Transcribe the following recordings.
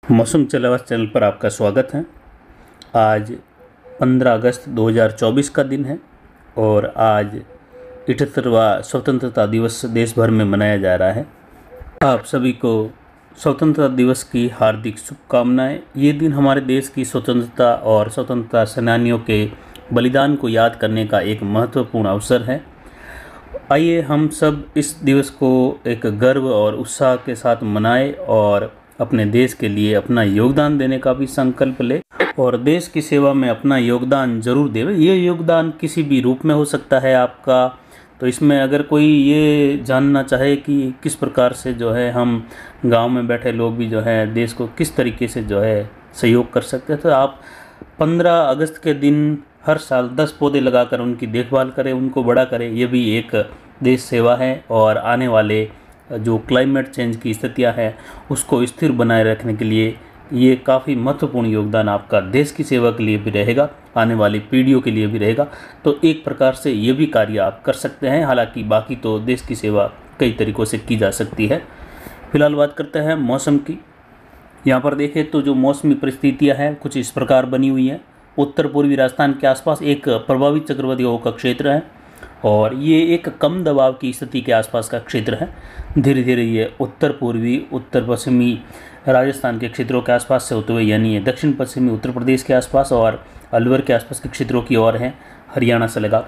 मौसम चलावा चैनल पर आपका स्वागत है। आज 15 अगस्त 2024 का दिन है और आज 78वां स्वतंत्रता दिवस देश भर में मनाया जा रहा है। आप सभी को स्वतंत्रता दिवस की हार्दिक शुभकामनाएं। ये दिन हमारे देश की स्वतंत्रता और स्वतंत्रता सेनानियों के बलिदान को याद करने का एक महत्वपूर्ण अवसर है। आइए हम सब इस दिवस को एक गर्व और उत्साह के साथ मनाएं और अपने देश के लिए अपना योगदान देने का भी संकल्प ले और देश की सेवा में अपना योगदान जरूर देवे। ये योगदान किसी भी रूप में हो सकता है आपका। तो इसमें अगर कोई ये जानना चाहे कि किस प्रकार से जो है हम गांव में बैठे लोग भी जो है देश को किस तरीके से जो है सहयोग कर सकते हैं, तो आप 15 अगस्त के दिन हर साल 10 पौधे लगाकर उनकी देखभाल करें, उनको बड़ा करें। ये भी एक देश सेवा है और आने वाले जो क्लाइमेट चेंज की स्थितियां हैं उसको स्थिर बनाए रखने के लिए ये काफ़ी महत्वपूर्ण योगदान आपका देश की सेवा के लिए भी रहेगा, आने वाली पीढ़ियों के लिए भी रहेगा। तो एक प्रकार से ये भी कार्य आप कर सकते हैं। हालांकि बाकी तो देश की सेवा कई तरीक़ों से की जा सकती है। फिलहाल बात करते हैं मौसम की। यहाँ पर देखें तो जो मौसमी परिस्थितियाँ हैं कुछ इस प्रकार बनी हुई हैं। उत्तर पूर्वी राजस्थान के आसपास एक प्रभावित चक्रवाती हवा का क्षेत्र है और ये एक कम दबाव की स्थिति के आसपास का क्षेत्र है। धीरे धीरे ये उत्तर पूर्वी उत्तर पश्चिमी राजस्थान के क्षेत्रों के आसपास से होते हुए यानी ये दक्षिण पश्चिमी उत्तर प्रदेश के आसपास और अलवर के आसपास के क्षेत्रों की ओर है, हरियाणा से लगा।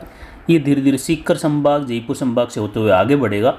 ये धीरे धीरे सीकर संभाग, जयपुर संभाग से होते हुए आगे बढ़ेगा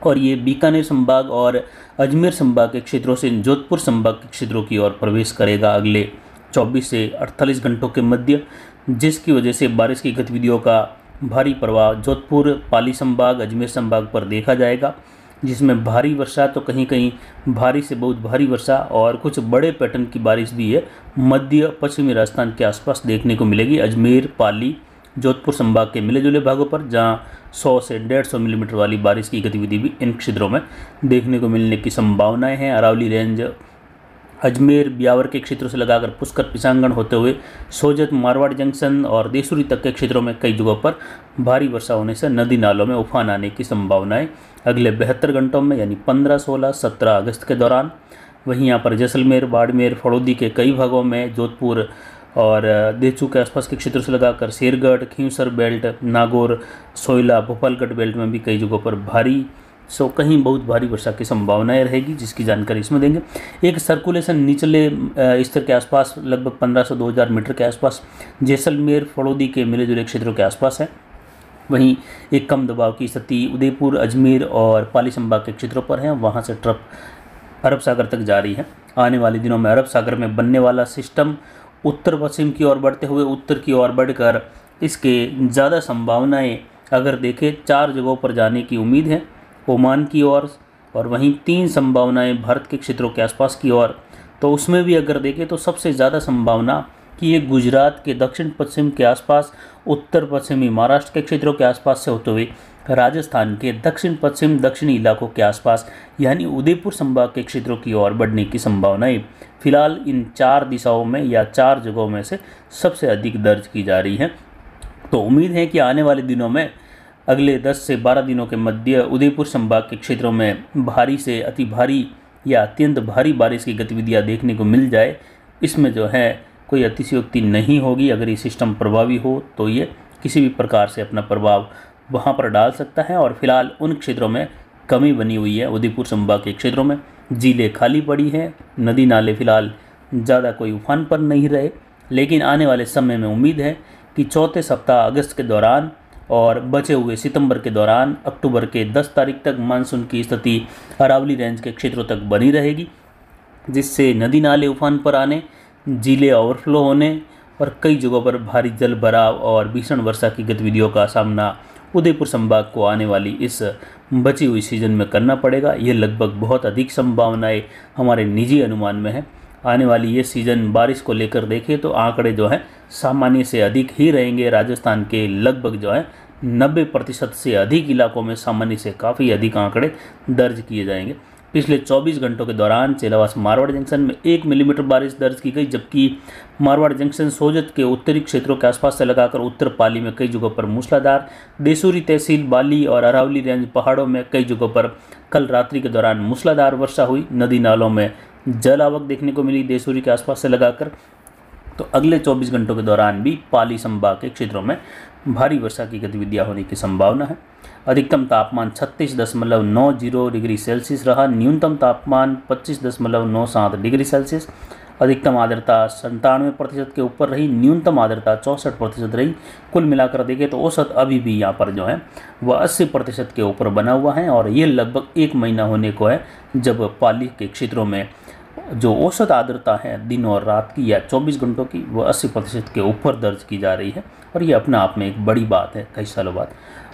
और ये बीकानेर संभाग और अजमेर संभाग के क्षेत्रों से जोधपुर संभाग के क्षेत्रों की ओर प्रवेश करेगा अगले 24 से 48 घंटों के मध्य, जिसकी वजह से बारिश की गतिविधियों का भारी प्रभाव जोधपुर, पाली संभाग, अजमेर संभाग पर देखा जाएगा, जिसमें भारी वर्षा तो कहीं कहीं भारी से बहुत भारी वर्षा और कुछ बड़े पैटर्न की बारिश भी है मध्य पश्चिमी राजस्थान के आसपास देखने को मिलेगी। अजमेर, पाली, जोधपुर संभाग के मिले जुले भागों पर जहां 100 से 150 मिलीमीटर वाली बारिश की गतिविधि भी इन क्षेत्रों में देखने को मिलने की संभावनाएं हैं। अरावली रेंज अजमेर, ब्यावर के क्षेत्रों से लगाकर पुष्कर, पिसांगण होते हुए सोजत, मारवाड़ जंक्शन और देसूरी तक के क्षेत्रों में कई जगहों पर भारी वर्षा होने से नदी नालों में उफान आने की संभावनाएं अगले 72 घंटों में यानी 15, 16, 17 अगस्त के दौरान। वहीं यहाँ पर जैसलमेर, बाड़मेर, फड़ौदी के कई भागों में, जोधपुर और देचू के आसपास के क्षेत्रों से लगाकर शेरगढ़, खींवसर बेल्ट, नागौर, सोयला, भोपालगढ़ बेल्ट में भी कई जगहों पर भारी कहीं बहुत भारी वर्षा की संभावनाएं रहेगी, जिसकी जानकारी इसमें देंगे। एक सर्कुलेशन निचले स्तर के आसपास लगभग 1500 से 2000 मीटर के आसपास जैसलमेर, फड़ौदी के मिले जुले क्षेत्रों के आसपास है। वहीं एक कम दबाव की स्थिति उदयपुर, अजमेर और पाली संभाग के क्षेत्रों पर है, वहां से ट्रफ अरब सागर तक जारी है। आने वाले दिनों में अरब सागर में बनने वाला सिस्टम उत्तर पश्चिम की ओर बढ़ते हुए उत्तर की ओर बढ़कर इसके ज़्यादा संभावनाएँ अगर देखें 4 जगहों पर जाने की उम्मीद है, ओमान की ओर और वहीं 3 संभावनाएं भारत के क्षेत्रों के आसपास की ओर। तो उसमें भी अगर देखें तो सबसे ज़्यादा संभावना कि ये गुजरात के दक्षिण पश्चिम के आसपास, उत्तर पश्चिमी महाराष्ट्र के क्षेत्रों के आसपास से होते हुए राजस्थान के दक्षिण पश्चिम दक्षिणी इलाकों के आसपास यानी उदयपुर संभाग के क्षेत्रों की ओर बढ़ने की संभावनाएं फिलहाल इन 4 दिशाओं में या 4 जगहों में से सबसे अधिक दर्ज की जा रही हैं। तो उम्मीद है कि आने वाले दिनों में अगले 10 से 12 दिनों के मध्य उदयपुर संभाग के क्षेत्रों में भारी से अति भारी या अत्यंत भारी बारिश की गतिविधियां देखने को मिल जाए। इसमें जो है कोई अतिशयोक्ति नहीं होगी। अगर ये सिस्टम प्रभावी हो तो ये किसी भी प्रकार से अपना प्रभाव वहां पर डाल सकता है और फिलहाल उन क्षेत्रों में कमी बनी हुई है। उदयपुर संभाग के क्षेत्रों में झीलें खाली पड़ी हैं, नदी नाले फिलहाल ज़्यादा कोई उफान पर नहीं रहे, लेकिन आने वाले समय में उम्मीद है कि चौथे सप्ताह अगस्त के दौरान और बचे हुए सितंबर के दौरान अक्टूबर के 10 तारीख तक मानसून की स्थिति अरावली रेंज के क्षेत्रों तक बनी रहेगी, जिससे नदी नाले उफान पर आने, झीलें ओवरफ्लो होने और कई जगहों पर भारी जल भराव और भीषण वर्षा की गतिविधियों का सामना उदयपुर संभाग को आने वाली इस बची हुई सीजन में करना पड़ेगा। ये लगभग बहुत अधिक संभावनाएं हमारे निजी अनुमान में है। आने वाली ये सीज़न बारिश को लेकर देखें तो आंकड़े जो हैं सामान्य से अधिक ही रहेंगे। राजस्थान के लगभग जो है 90% से अधिक इलाकों में सामान्य से काफ़ी अधिक आंकड़े दर्ज किए जाएंगे। पिछले 24 घंटों के दौरान चेलावास मारवाड़ जंक्शन में 1 मिलीमीटर बारिश दर्ज की गई, जबकि मारवाड़ जंक्शन सोजत के उत्तरी क्षेत्रों के आसपास से लगाकर उत्तर पाली में कई जगहों पर मूसलाधार, देसूरी तहसील बाली और अरावली रेंज पहाड़ों में कई जगहों पर कल रात्रि के दौरान मूसलाधार वर्षा हुई। नदी नालों में जल आवक देखने को मिली देसूरी के आसपास से लगाकर। तो अगले 24 घंटों के दौरान भी पाली संभाग के क्षेत्रों में भारी वर्षा की गतिविधियां होने की संभावना है। अधिकतम तापमान 36.90 डिग्री सेल्सियस रहा, न्यूनतम तापमान 25.97 डिग्री सेल्सियस। अधिकतम आर्द्रता 97% के ऊपर रही, न्यूनतम आर्द्रता 64% रही। कुल मिलाकर देखें तो औसत अभी भी यहाँ पर जो है वह 80% के ऊपर बना हुआ है और ये लगभग 1 महीना होने को है जब पाली के क्षेत्रों में जो औसत आर्द्रता है दिन और रात की या 24 घंटों की वह 80% के ऊपर दर्ज की जा रही है और ये अपने आप में एक बड़ी बात है कई सालों बाद।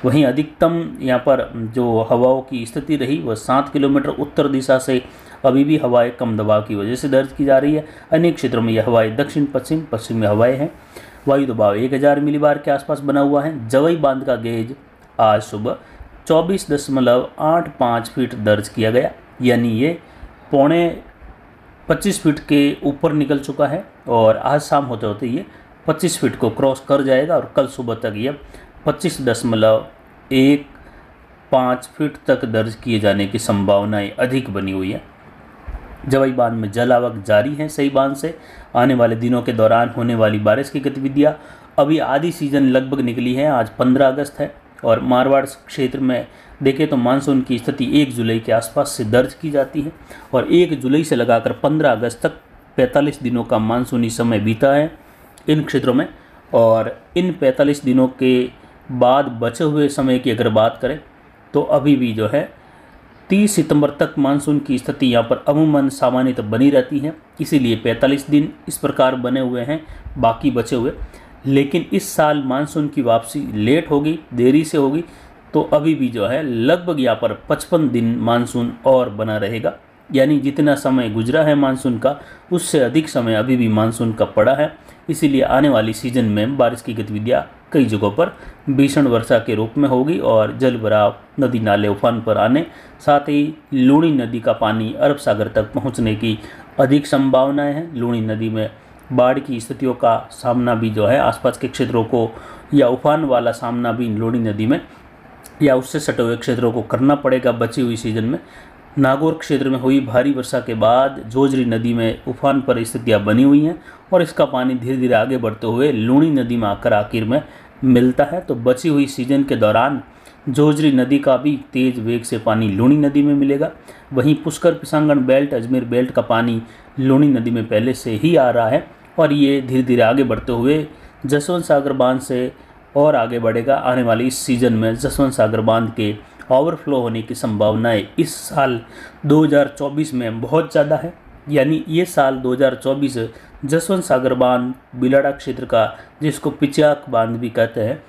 वहीं अधिकतम यहाँ पर जो हवाओं की स्थिति रही वह 7 किलोमीटर उत्तर दिशा से अभी भी हवाएं कम दबाव की वजह से दर्ज की जा रही है। अनेक क्षेत्रों में यह हवाएं दक्षिण पश्चिम में हवाएं हैं। वायु दबाव 1000 मिलीबार के आसपास बना हुआ है। जवई बांध का गेज आज सुबह 24.85 फीट दर्ज किया गया, यानी ये पौने 25 फीट के ऊपर निकल चुका है और आज शाम होते होते ये 25 फीट को क्रॉस कर जाएगा और कल सुबह तक ये 25.15 फीट तक दर्ज किए जाने की संभावनाएं अधिक बनी हुई है। जवई बांध में जल आवक जारी है। सही बांध से आने वाले दिनों के दौरान होने वाली बारिश की गतिविधियां अभी आधी सीजन लगभग निकली है। आज 15 अगस्त है और मारवाड़ क्षेत्र में देखें तो मानसून की स्थिति 1 जुलाई के आसपास से दर्ज की जाती है और 1 जुलाई से लगाकर 15 अगस्त तक 45 दिनों का मानसूनी समय बीता है इन क्षेत्रों में। और इन 45 दिनों के बाद बचे हुए समय की अगर बात करें तो अभी भी जो है 30 सितंबर तक मानसून की स्थिति यहाँ पर अमूमन सामान्यतः बनी रहती है, इसीलिए 45 दिन इस प्रकार बने हुए हैं बाकी बचे हुए। लेकिन इस साल मानसून की वापसी लेट होगी, देरी से होगी, तो अभी भी जो है लगभग यहाँ पर 55 दिन मानसून और बना रहेगा, यानी जितना समय गुजरा है मानसून का उससे अधिक समय अभी भी मानसून का पड़ा है। इसीलिए आने वाली सीजन में बारिश की गतिविधियाँ कई जगहों पर भीषण वर्षा के रूप में होगी और जल भराव, नदी नाले उफान पर आने, साथ ही लूणी नदी का पानी अरब सागर तक पहुंचने की अधिक संभावनाएं हैं। लूणी नदी में बाढ़ की स्थितियों का सामना भी जो है आसपास के क्षेत्रों को या उफान वाला सामना भी लूणी नदी में या उससे सटे हुए क्षेत्रों को करना पड़ेगा बची हुई सीजन में। नागौर क्षेत्र में हुई भारी वर्षा के बाद जोजरी नदी में उफान पर स्थितियाँ बनी हुई हैं और इसका पानी धीरे धीरे आगे बढ़ते हुए लूणी नदी में आकर आखिर में मिलता है। तो बची हुई सीजन के दौरान जोजरी नदी का भी तेज वेग से पानी लूणी नदी में मिलेगा। वहीं पुष्कर पिसांगण बेल्ट, अजमेर बेल्ट का पानी लूणी नदी में पहले से ही आ रहा है और ये धीरे धीरे आगे बढ़ते हुए जसवंत सागर बांध से और आगे बढ़ेगा। आने वाली इस सीज़न में जसवंत सागर बांध के ओवरफ्लो होने की संभावनाएं इस साल 2024 में बहुत ज़्यादा है, यानी ये साल 2024 जसवंत सागर बांध बिलाड़ा क्षेत्र का, जिसको पिचाक बांध भी कहते हैं,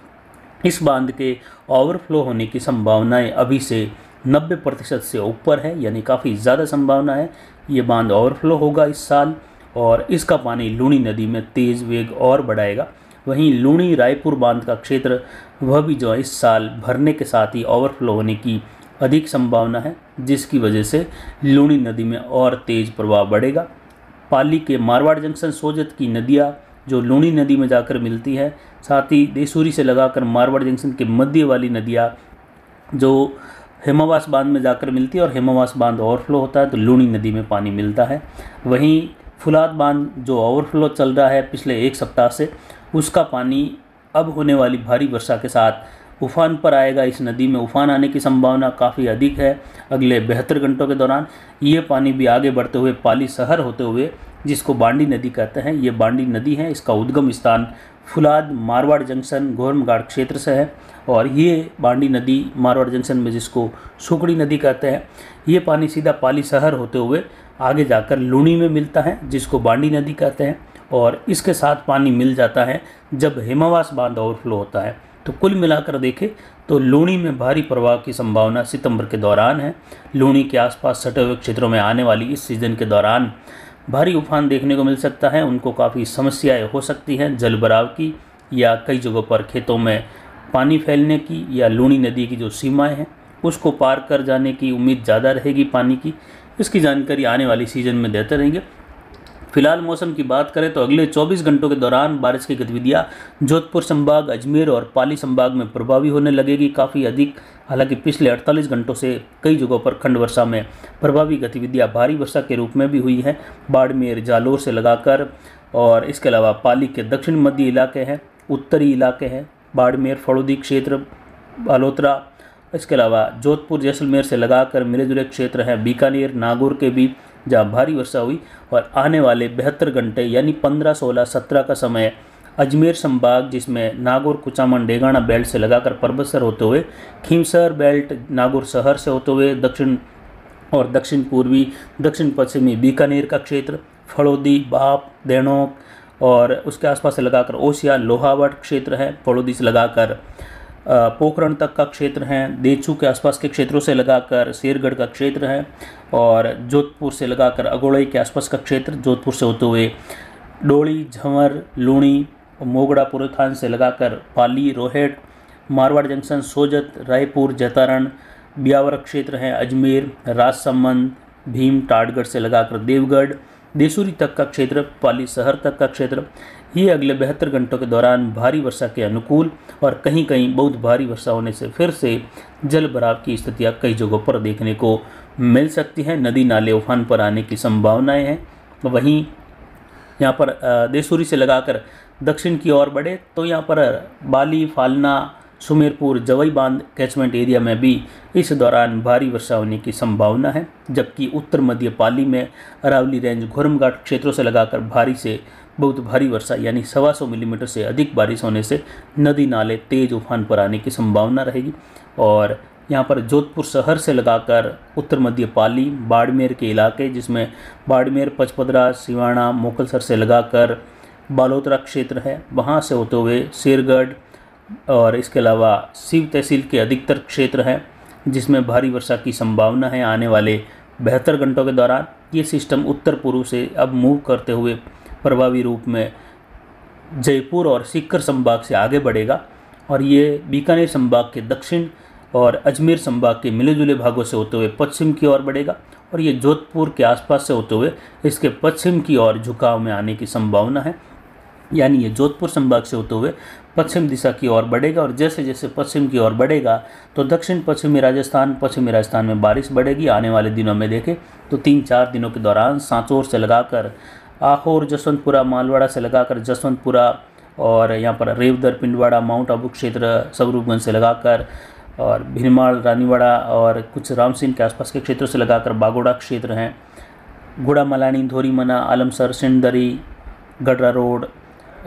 इस बांध के ओवरफ्लो होने की संभावनाएं अभी से 90% से ऊपर है, यानी काफ़ी ज़्यादा संभावना है ये बांध ओवरफ्लो होगा इस साल और इसका पानी लूणी नदी में तेज़ वेग और बढ़ाएगा। वहीं लूणी रायपुर बांध का क्षेत्र वह भी जो है इस साल भरने के साथ ही ओवरफ्लो होने की अधिक संभावना है, जिसकी वजह से लूणी नदी में और तेज़ प्रवाह बढ़ेगा। पाली के मारवाड़ जंक्शन सोजत की नदियाँ जो लूणी नदी में जाकर मिलती है, साथ ही देसूरी से लगाकर मारवाड़ जंक्शन के मध्य वाली नदियाँ जो हेमावास बांध में जाकर मिलती है और हेमावास बांध ओवरफ्लो होता है तो लूणी नदी में पानी मिलता है। वहीं फुलाद बांध जो ओवरफ्लो चल रहा है पिछले 1 सप्ताह से, उसका पानी अब होने वाली भारी वर्षा के साथ उफान पर आएगा। इस नदी में उफान आने की संभावना काफ़ी अधिक है अगले 72 घंटों के दौरान। ये पानी भी आगे बढ़ते हुए पाली शहर होते हुए, जिसको बांडी नदी कहते हैं, ये बांडी नदी है, इसका उद्गम स्थान फुलाद मारवाड़ जंक्शन गोरमघाट क्षेत्र से है और ये बांडी नदी मारवाड़ जंक्शन में जिसको सुकड़ी नदी कहते हैं, ये पानी सीधा पाली शहर होते हुए आगे जाकर लूणी में मिलता है जिसको बांडी नदी कहते हैं और इसके साथ पानी मिल जाता है जब हेमावास बांध ओवरफ्लो होता है। तो कुल मिलाकर देखें तो लूणी में भारी प्रवाह की संभावना सितंबर के दौरान है। लूणी के आसपास सटे हुए क्षेत्रों में आने वाली इस सीज़न के दौरान भारी उफान देखने को मिल सकता है। उनको काफ़ी समस्याएं हो सकती हैं जल भराव की या कई जगहों पर खेतों में पानी फैलने की या लूणी नदी की जो सीमाएं हैं उसको पार कर जाने की उम्मीद ज़्यादा रहेगी पानी की। इसकी जानकारी आने वाली सीज़न में देते रहेंगे। फिलहाल मौसम की बात करें तो अगले 24 घंटों के दौरान बारिश की गतिविधियां जोधपुर संभाग, अजमेर और पाली संभाग में प्रभावी होने लगेगी काफ़ी अधिक। हालांकि पिछले 48 घंटों से कई जगहों पर खंड वर्षा में प्रभावी गतिविधियां भारी वर्षा के रूप में भी हुई हैं। बाड़मेर, जालोर से लगाकर और इसके अलावा पाली के दक्षिण मध्य इलाके हैं, उत्तरी इलाके हैं, बाड़मेर, फड़ौदी क्षेत्र, बालोतरा, इसके अलावा जोधपुर, जैसलमेर से लगाकर मिले जुले क्षेत्र हैं, बीकानेर, नागौर के भी जहाँ भारी वर्षा हुई। और आने वाले 72 घंटे यानी 15, 16, 17 का समय अजमेर संभाग, जिसमें नागौर, कुचामन, डेगाना बेल्ट से लगाकर परबतसर होते हुए खीमसर बेल्ट, नागौर शहर से होते हुए दक्षिण और दक्षिण पूर्वी, दक्षिण पश्चिमी बीकानेर का क्षेत्र, फड़ौदी, बाप, देणोक और उसके आसपास से लगाकर ओसिया, लोहावट क्षेत्र है, फड़ौदी से लगाकर पोखरण तक का क्षेत्र है, देचू के आसपास के क्षेत्रों से लगाकर शेरगढ़ का क्षेत्र है और जोधपुर से लगाकर अगोड़ई के आसपास का क्षेत्र, जोधपुर से होते हुए डोली, झंवर, लूणी, मोगड़ा, पुरथान से लगाकर पाली, रोहट, मारवाड़ जंक्शन, सोजत, रायपुर, जैतारण, ब्यावर क्षेत्र है, अजमेर, राजसमंद, भीम, टाटगढ़ से लगाकर देवगढ़, देसूरी तक का क्षेत्र, पाली शहर तक का क्षेत्र, ये अगले 72 घंटों के दौरान भारी वर्षा के अनुकूल और कहीं कहीं बहुत भारी वर्षा होने से फिर से जल भराव की स्थितियां कई जगहों पर देखने को मिल सकती हैं। नदी नाले उफान पर आने की संभावनाएं हैं। वहीं यहाँ पर देसूरी से लगाकर दक्षिण की ओर बढ़े तो यहाँ पर बाली, फालना, सुमेरपुर, जवई बांध कैचमेंट एरिया में भी इस दौरान भारी वर्षा होने की संभावना है। जबकि उत्तर मध्य पाली में अरावली रेंज, घुरमघाट क्षेत्रों से लगाकर भारी से बहुत भारी वर्षा यानी 125 मिलीमीटर से अधिक बारिश होने से नदी नाले तेज उफान पर आने की संभावना रहेगी। और यहाँ पर जोधपुर शहर से लगाकर उत्तर मध्य पाली, बाड़मेर के इलाके, जिसमें बाड़मेर, पचपदरा, सिवाना, मोकलसर से लगाकर बालोतरा क्षेत्र है, वहाँ से होते हुए शेरगढ़ और इसके अलावा शिव तहसील के अधिकतर क्षेत्र हैं, जिसमें भारी वर्षा की संभावना है आने वाले 72 घंटों के दौरान। ये सिस्टम उत्तर पूर्व से अब मूव करते हुए प्रभावी रूप में जयपुर और सीकर संभाग से आगे बढ़ेगा और ये बीकानेर संभाग के दक्षिण और अजमेर संभाग के मिले जुले भागों से होते हुए पश्चिम की ओर बढ़ेगा और ये जोधपुर के आसपास से होते हुए इसके पश्चिम की ओर झुकाव में आने की संभावना है। यानी ये जोधपुर संभाग से होते हुए पश्चिम दिशा की ओर बढ़ेगा और जैसे जैसे पश्चिम की ओर बढ़ेगा तो दक्षिण पश्चिमी राजस्थान में बारिश बढ़ेगी। आने वाले दिनों में देखें तो 3-4 दिनों के दौरान सांचौर से लगाकर आहोर, जसवंतपुरा, मालवाड़ा से लगाकर जसवंतपुरा और यहाँ पर रेवदर, पिंडवाड़ा, माउंट आबू क्षेत्र, स्वरूपगंज से लगाकर और भीनमाल, रानीवाड़ा और कुछ रामसिंह के आसपास के क्षेत्रों से लगाकर बागोड़ा क्षेत्र हैं, गुड़ा, मलानी, धोरीमना, आलमसर, सिंदरी, गडरा रोड,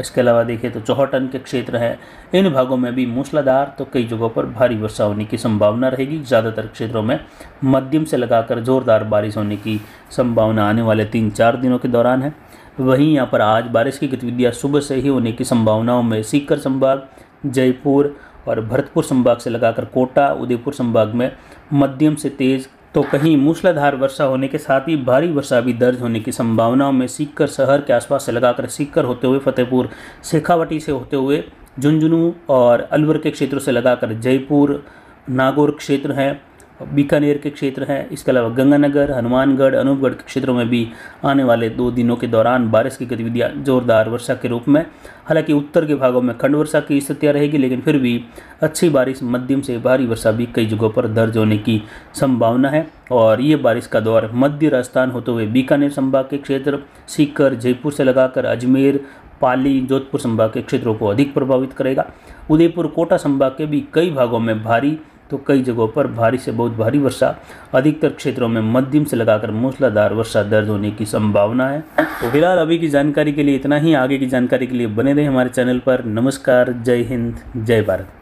इसके अलावा देखें तो चौहटन के क्षेत्र हैं। इन भागों में भी मूसलाधार तो कई जगहों पर भारी वर्षा होने की संभावना रहेगी। ज़्यादातर क्षेत्रों में मध्यम से लगाकर जोरदार बारिश होने की संभावना आने वाले 3-4 दिनों के दौरान है। वहीं यहाँ पर आज बारिश की गतिविधियाँ सुबह से ही होने की संभावनाओं में सीकर संभाग, जयपुर और भरतपुर संभाग से लगाकर कोटा, उदयपुर संभाग में मध्यम से तेज़ तो कहीं मूसलाधार वर्षा होने के साथ ही भारी वर्षा भी दर्ज होने की संभावनाओं में सीकर शहर के आसपास से लगाकर सीकर होते हुए फतेहपुर, शेखावटी से होते हुए झुंझुनू और अलवर के क्षेत्रों से लगाकर जयपुर, नागौर क्षेत्र हैं, बीकानेर के क्षेत्र हैं। इसके अलावा गंगानगर, हनुमानगढ़, अनूपगढ़ के क्षेत्रों में भी आने वाले 2 दिनों के दौरान बारिश की गतिविधियां जोरदार वर्षा के रूप में, हालांकि उत्तर के भागों में खंड वर्षा की स्थितियां रहेगी, लेकिन फिर भी अच्छी बारिश, मध्यम से भारी वर्षा भी कई जगहों पर दर्ज होने की संभावना है। और ये बारिश का दौर मध्य राजस्थान होते हुए बीकानेर संभाग के क्षेत्र, सीकर, जयपुर से लगाकर अजमेर, पाली, जोधपुर संभाग के क्षेत्रों को अधिक प्रभावित करेगा। उदयपुर, कोटा संभाग के भी कई भागों में भारी तो कई जगहों पर भारी से बहुत भारी वर्षा, अधिकतर क्षेत्रों में मध्यम से लगाकर मूसलाधार वर्षा दर्ज होने की संभावना है। तो फिलहाल अभी की जानकारी के लिए इतना ही। आगे की जानकारी के लिए बने रहे हमारे चैनल पर। नमस्कार, जय हिंद, जय भारत।